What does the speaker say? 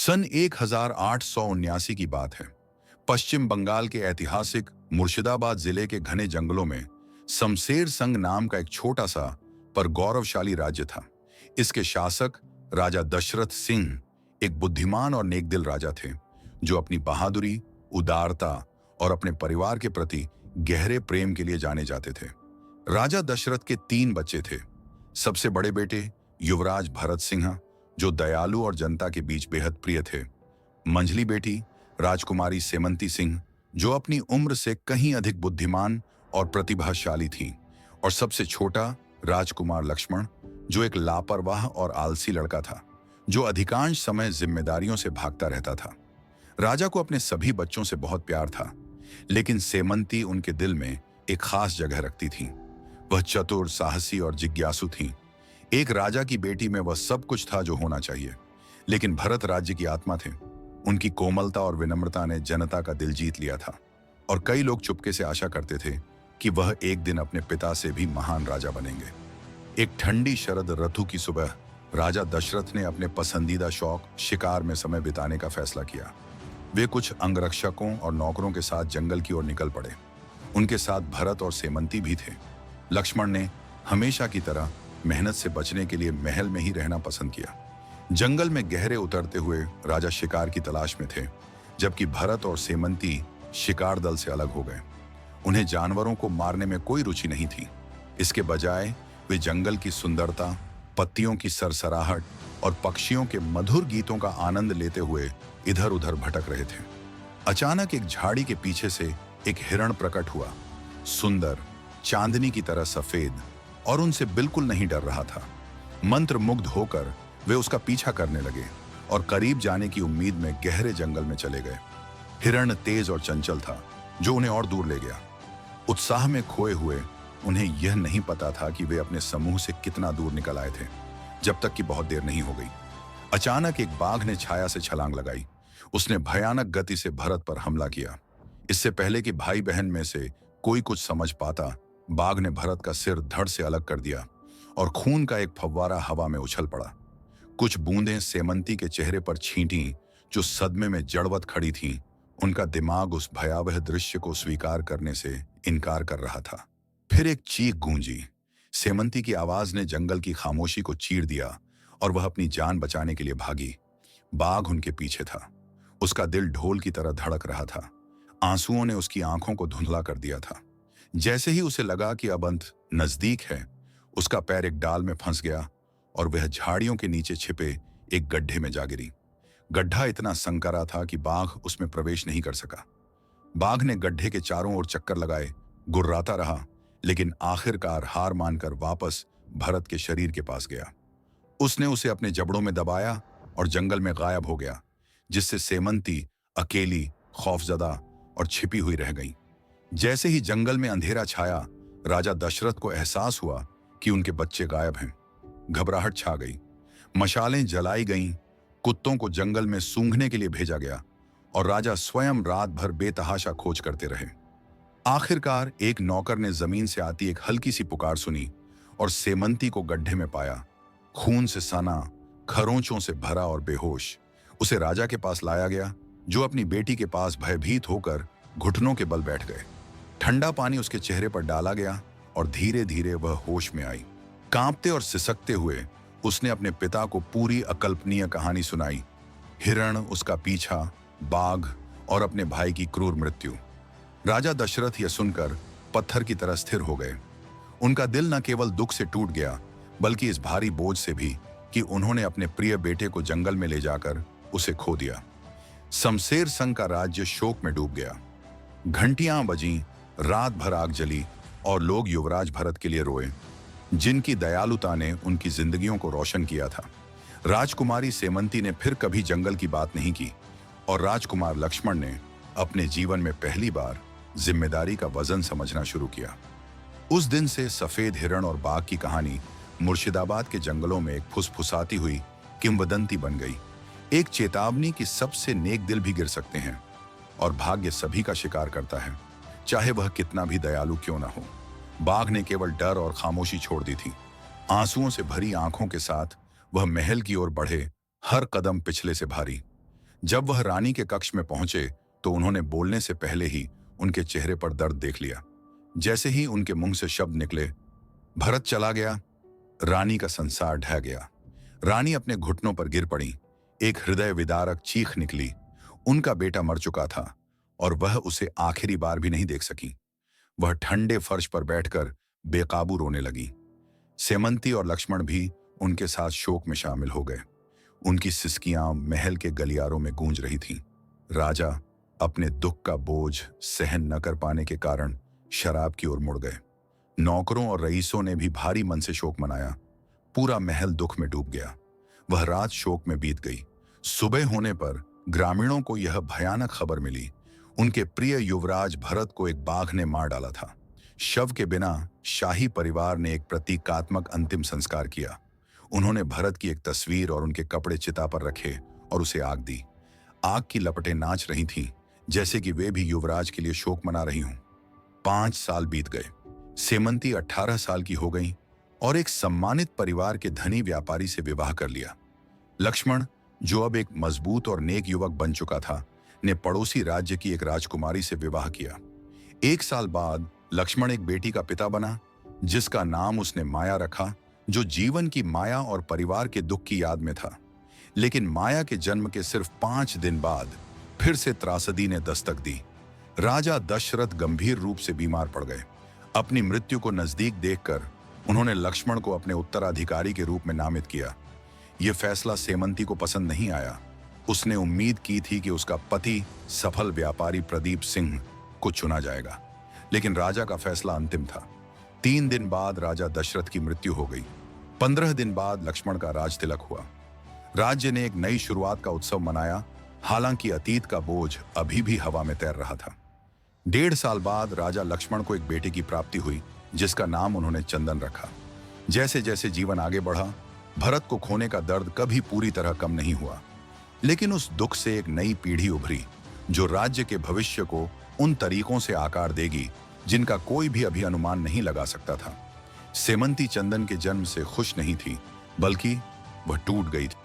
सन 1879 की बात है। पश्चिम बंगाल के ऐतिहासिक मुर्शिदाबाद जिले के घने जंगलों में शमशेर संग नाम का एक छोटा सा पर गौरवशाली राज्य था। इसके शासक राजा दशरथ सिंह एक बुद्धिमान और नेकदिल राजा थे, जो अपनी बहादुरी, उदारता और अपने परिवार के प्रति गहरे प्रेम के लिए जाने जाते थे। राजा दशरथ के 3 बच्चे थे। सबसे बड़े बेटे युवराज भरत सिंह, जो दयालु और जनता के बीच बेहद प्रिय थे। मंझली बेटी राजकुमारी सेमंती सिंह, जो अपनी उम्र से कहीं अधिक बुद्धिमान और प्रतिभाशाली थी। और सबसे छोटा राजकुमार लक्ष्मण, जो एक लापरवाह और आलसी लड़का था, जो अधिकांश समय जिम्मेदारियों से भागता रहता था। राजा को अपने सभी बच्चों से बहुत प्यार था, लेकिन सेमंती उनके दिल में एक खास जगह रखती थी। वह चतुर, साहसी और जिज्ञासु थी। एक राजा की बेटी में वह सब कुछ था जो होना चाहिए, लेकिन भरत राज्य की आत्मा थे। उनकी कोमलता और विनम्रता ने जनता का दिल जीत लिया था, और कई लोग चुपके से आशा करते थे कि वह एक दिन अपने पिता से भी महान राजा बनेंगे। एक ठंडी शरद ऋतु की सुबह राजा दशरथ ने अपने पसंदीदा शौक शिकार में समय बिताने का फैसला किया। वे कुछ अंगरक्षकों और नौकरों के साथ जंगल की ओर निकल पड़े। उनके साथ भरत और सेमंती भी थे। लक्ष्मण ने हमेशा की तरह मेहनत से बचने के लिए महल में ही रहना पसंद किया। जंगल में गहरे उतरते हुए राजा शिकार की तलाश में थे, जबकि भरत और सेमंती शिकार दल से अलग हो गए। उन्हें जानवरों को मारने में कोई रुचि नहीं थी। इसके बजाय वे जंगल की सुंदरता, पत्तियों की सरसराहट और पक्षियों के मधुर गीतों का आनंद लेते हुए इधर उधर भटक रहे थे। अचानक एक झाड़ी के पीछे से एक हिरण प्रकट हुआ, सुंदर, चांदनी की तरह सफेद, और उनसे बिल्कुल नहीं डर रहा था। मंत्रमुग्ध होकर वे उसका पीछा करने लगे और करीब जाने की उम्मीद में गहरे जंगल में चले गए। हिरण तेज और चंचल था, जो उन्हें और दूर ले गया। उत्साह में खोए हुए उन्हें यह नहीं पता था कि वे अपने समूह से कितना दूर निकल आए थे, जब तक कि बहुत देर नहीं हो गई। अचानक एक बाघ ने छाया से छलांग लगाई। उसने भयानक गति से भरत पर हमला किया। इससे पहले कि भाई बहन में से कोई कुछ समझ पाता, बाघ ने भरत का सिर धड़ से अलग कर दिया और खून का एक फव्वारा हवा में उछल पड़ा। कुछ बूंदें सेमंती के चेहरे पर छींटी, जो सदमे में जड़वत खड़ी थीं। उनका दिमाग उस भयावह दृश्य को स्वीकार करने से इनकार कर रहा था। फिर एक चीख गूंजी। सेमंती की आवाज ने जंगल की खामोशी को चीर दिया और वह अपनी जान बचाने के लिए भागी। बाघ उनके पीछे था। उसका दिल ढोल की तरह धड़क रहा था। आंसुओं ने उसकी आंखों को धुंधला कर दिया था। जैसे ही उसे लगा कि अब अंत नजदीक है, उसका पैर एक डाल में फंस गया और वह झाड़ियों के नीचे छिपे एक गड्ढे में जा गिरी। गड्ढा इतना संकरा था कि बाघ उसमें प्रवेश नहीं कर सका। बाघ ने गड्ढे के चारों ओर चक्कर लगाए, गुर्राता रहा, लेकिन आखिरकार हार मानकर वापस भरत के शरीर के पास गया। उसने उसे अपने जबड़ों में दबाया और जंगल में गायब हो गया, जिससे सेमंती अकेली, खौफजदा और छिपी हुई रह गई। जैसे ही जंगल में अंधेरा छाया, राजा दशरथ को एहसास हुआ कि उनके बच्चे गायब हैं। घबराहट छा गई। मशालें जलाई गईं, कुत्तों को जंगल में सूंघने के लिए भेजा गया और राजा स्वयं रात भर बेतहाशा खोज करते रहे। आखिरकार एक नौकर ने जमीन से आती एक हल्की सी पुकार सुनी और सेमंती को गड्ढे में पाया, खून से सना, खरोंचों से भरा और बेहोश। उसे राजा के पास लाया गया, जो अपनी बेटी के पास भयभीत होकर घुटनों के बल बैठ गए। ठंडा पानी उसके चेहरे पर डाला गया और धीरे धीरे वह होश में आई। कांपते और सिसकते हुए उसने अपने पिता को पूरी अकल्पनीय कहानी सुनाई। हिरण, उसका पीछा, बाघ और अपने भाई की क्रूर मृत्यु। राजा दशरथ यह सुनकर पत्थर की तरह स्थिर हो गए। उनका दिल न केवल दुख से टूट गया, बल्कि इस भारी बोझ से भी कि उन्होंने अपने प्रिय बेटे को जंगल में ले जाकर उसे खो दिया। शमशेर संग का राज्य शोक में डूब गया। घंटियां बजीं, रात भर आग जली और लोग युवराज भरत के लिए रोए, जिनकी दयालुता ने उनकी जिंदगियों को रोशन किया था। राजकुमारी सेमंती ने फिर कभी जंगल की बात नहीं की और राजकुमार लक्ष्मण ने अपने जीवन में पहली बार जिम्मेदारी का वजन समझना शुरू किया। उस दिन से सफेद हिरण और बाघ की कहानी मुर्शिदाबाद के जंगलों में एक फुसफुसाती हुई किंवदंती बन गई। एक चेतावनी कि सबसे नेक दिल भी गिर सकते हैं और भाग्य सभी का शिकार करता है, चाहे वह कितना भी दयालु क्यों ना हो। बाघ ने केवल डर और खामोशी छोड़ दी थी। आंसुओं से भरी आंखों के साथ वह महल की ओर बढ़े, हर कदम पिछले से भारी। जब वह रानी के कक्ष में पहुंचे तो उन्होंने बोलने से पहले ही उनके चेहरे पर दर्द देख लिया। जैसे ही उनके मुंह से शब्द निकले, भरत चला गया, रानी का संसार ढह गया। रानी अपने घुटनों पर गिर पड़ी। एक हृदय विदारक चीख निकली। उनका बेटा मर चुका था और वह उसे आखिरी बार भी नहीं देख सकी। वह ठंडे फर्श पर बैठकर बेकाबू रोने लगी। सेमंती और लक्ष्मण भी उनके साथ शोक में शामिल हो गए। उनकी सिसकियां महल के गलियारों में गूंज रही थीं। राजा अपने दुख का बोझ सहन न कर पाने के कारण शराब की ओर मुड़ गए। नौकरों और रईसों ने भी भारी मन से शोक मनाया। पूरा महल दुख में डूब गया। वह रात शोक में बीत गई। सुबह होने पर ग्रामीणों को यह भयानक खबर मिली। उनके प्रिय युवराज भरत को एक बाघ ने मार डाला था। शव के बिना शाही परिवार ने एक प्रतीकात्मक अंतिम संस्कार किया। उन्होंने भरत की एक तस्वीर और उनके कपड़े चिता पर रखे और उसे आग दी। आग की लपटें नाच रही थीं, जैसे कि वे भी युवराज के लिए शोक मना रही हों। 5 साल बीत गए। सेमंती 18 साल की हो गई और एक सम्मानित परिवार के धनी व्यापारी से विवाह कर लिया। लक्ष्मण, जो अब एक मजबूत और नेक युवक बन चुका था, ने पड़ोसी राज्य की एक राजकुमारी से विवाह किया। 1 साल बाद लक्ष्मण एक बेटी का पिता बना, जिसका नाम उसने माया रखा, जो जीवन की माया और परिवार के दुख की याद में था। लेकिन माया के जन्म के सिर्फ 5 दिन बाद फिर से त्रासदी ने दस्तक दी। राजा दशरथ गंभीर रूप से बीमार पड़ गए। अपनी मृत्यु को नजदीक देखकर उन्होंने लक्ष्मण को अपने उत्तराधिकारी के रूप में नामित किया। यह फैसला सेमंती को पसंद नहीं आया। उसने उम्मीद की थी कि उसका पति सफल व्यापारी प्रदीप सिंह को चुना जाएगा, लेकिन राजा का फैसला अंतिम था। 3 दिन बाद राजा दशरथ की मृत्यु हो गई। 15 दिन बाद लक्ष्मण का राज तिलक हुआ। राज्य ने एक नई शुरुआत का उत्सव मनाया, हालांकि अतीत का बोझ अभी भी हवा में तैर रहा था। 1.5 साल बाद राजा लक्ष्मण को एक बेटे की प्राप्ति हुई, जिसका नाम उन्होंने चंदन रखा। जैसे जैसे जीवन आगे बढ़ा, भरत को खोने का दर्द कभी पूरी तरह कम नहीं हुआ। लेकिन उस दुख से एक नई पीढ़ी उभरी, जो राज्य के भविष्य को उन तरीकों से आकार देगी जिनका कोई भी अभी अनुमान नहीं लगा सकता था। सेमंती चंदन के जन्म से खुश नहीं थी, बल्कि वह टूट गई थी।